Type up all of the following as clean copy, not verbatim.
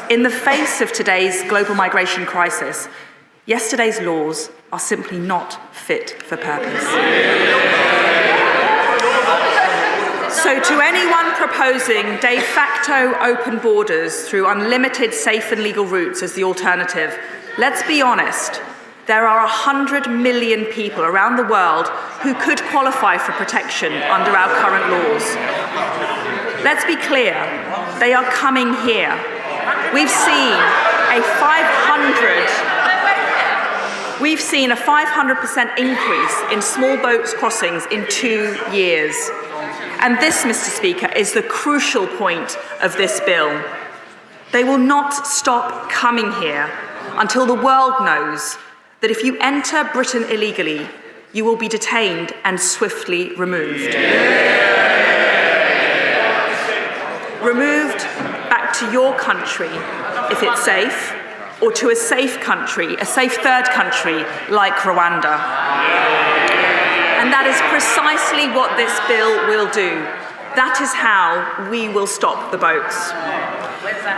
In the face of today's global migration crisis, yesterday's laws are simply not fit for purpose. So to anyone proposing de facto open borders through unlimited safe and legal routes as the alternative, let's be honest, there are 100 million people around the world who could qualify for protection under our current laws. Let's be clear, they are coming here. We've seen a 500% increase in small boats crossings in 2 years. And this, Mr. Speaker, is the crucial point of this bill. They will not stop coming here until the world knows that if you enter Britain illegally, you will be detained and swiftly removed. Removed back to your country if it's safe, or to a safe country, a safe third country like Rwanda. And that is precisely what this bill will do. That is how we will stop the boats.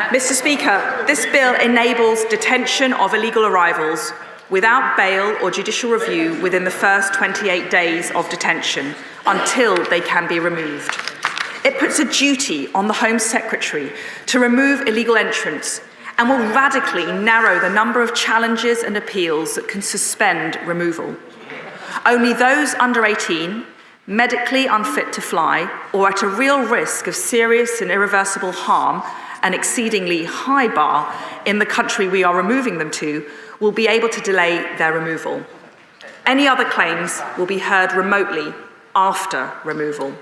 Mr. Speaker, this bill enables detention of illegal arrivals without bail or judicial review within the first 28 days of detention until they can be removed. It puts a duty on the Home Secretary to remove illegal entrants and will radically narrow the number of challenges and appeals that can suspend removal. Only those under 18, medically unfit to fly, or at a real risk of serious and irreversible harm, an exceedingly high bar in the country we are removing them to, will be able to delay their removal. Any other claims will be heard remotely after removal.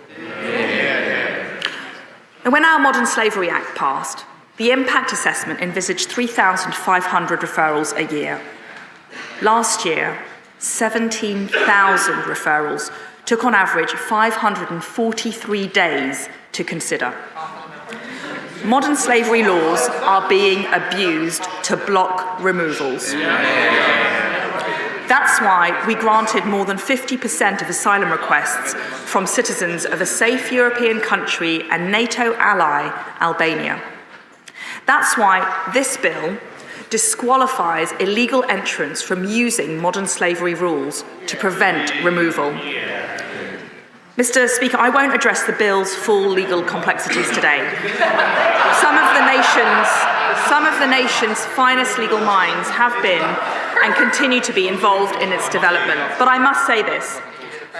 And when our Modern Slavery Act passed, the impact assessment envisaged 3,500 referrals a year. Last year, 17,000 referrals took on average 543 days to consider. Modern slavery laws are being abused to block removals. That's why we granted more than 50% of asylum requests from citizens of a safe European country and NATO ally, Albania. That's why this bill disqualifies illegal entrants from using modern slavery rules to prevent removal. Mr. Speaker, I won't address the bill's full legal complexities today. Some of the nation's finest legal minds have been and continue to be involved in its development. But I must say this,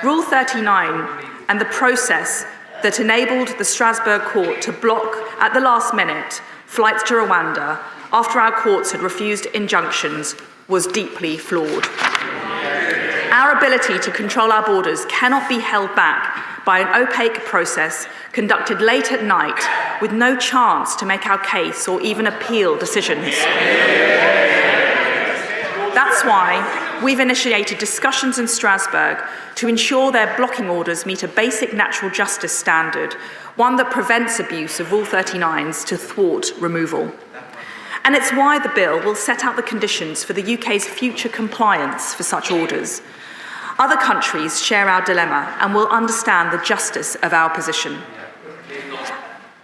Rule 39 and the process that enabled the Strasbourg court to block at the last minute flights to Rwanda after our courts had refused injunctions was deeply flawed. Our ability to control our borders cannot be held back by an opaque process conducted late at night with no chance to make our case or even appeal decisions. That's why we've initiated discussions in Strasbourg to ensure their blocking orders meet a basic natural justice standard, one that prevents abuse of Rule 39s to thwart removal. And it's why the bill will set out the conditions for the UK's future compliance for such orders. Other countries share our dilemma and will understand the justice of our position.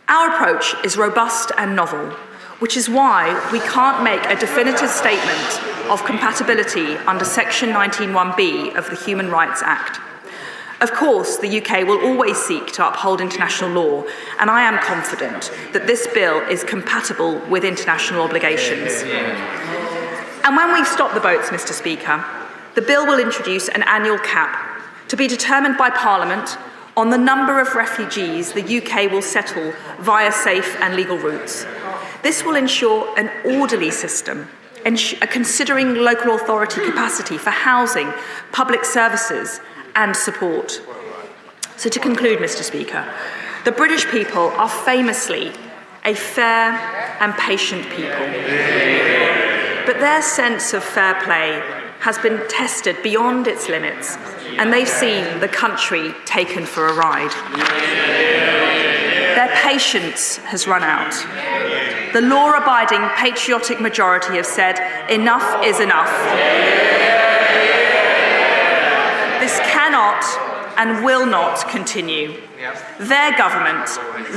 Our approach is robust and novel, which is why we can't make a definitive statement of compatibility under Section 19(1)(b) of the Human Rights Act. Of course, the UK will always seek to uphold international law, and I am confident that this bill is compatible with international obligations. And when we stop the boats, Mr. Speaker, the bill will introduce an annual cap to be determined by Parliament on the number of refugees the UK will settle via safe and legal routes. This will ensure an orderly system, considering local authority capacity for housing, public services, and support. So to conclude, Mr. Speaker, the British people are famously a fair and patient people. But their sense of fair play has been tested beyond its limits, and they've seen the country taken for a ride. Their patience has run out. The law-abiding patriotic majority have said, enough is enough. This cannot and will not continue. Their government,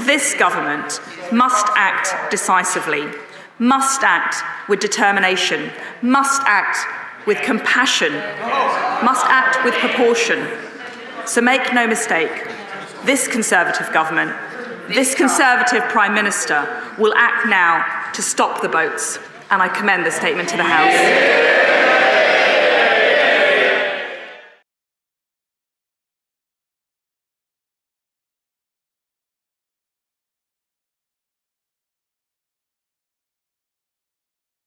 this government, must act decisively. must act with determination, must act with compassion, must act with proportion. So make no mistake, this Conservative government, this Conservative Prime Minister will act now to stop the boats, and I commend the statement to the House.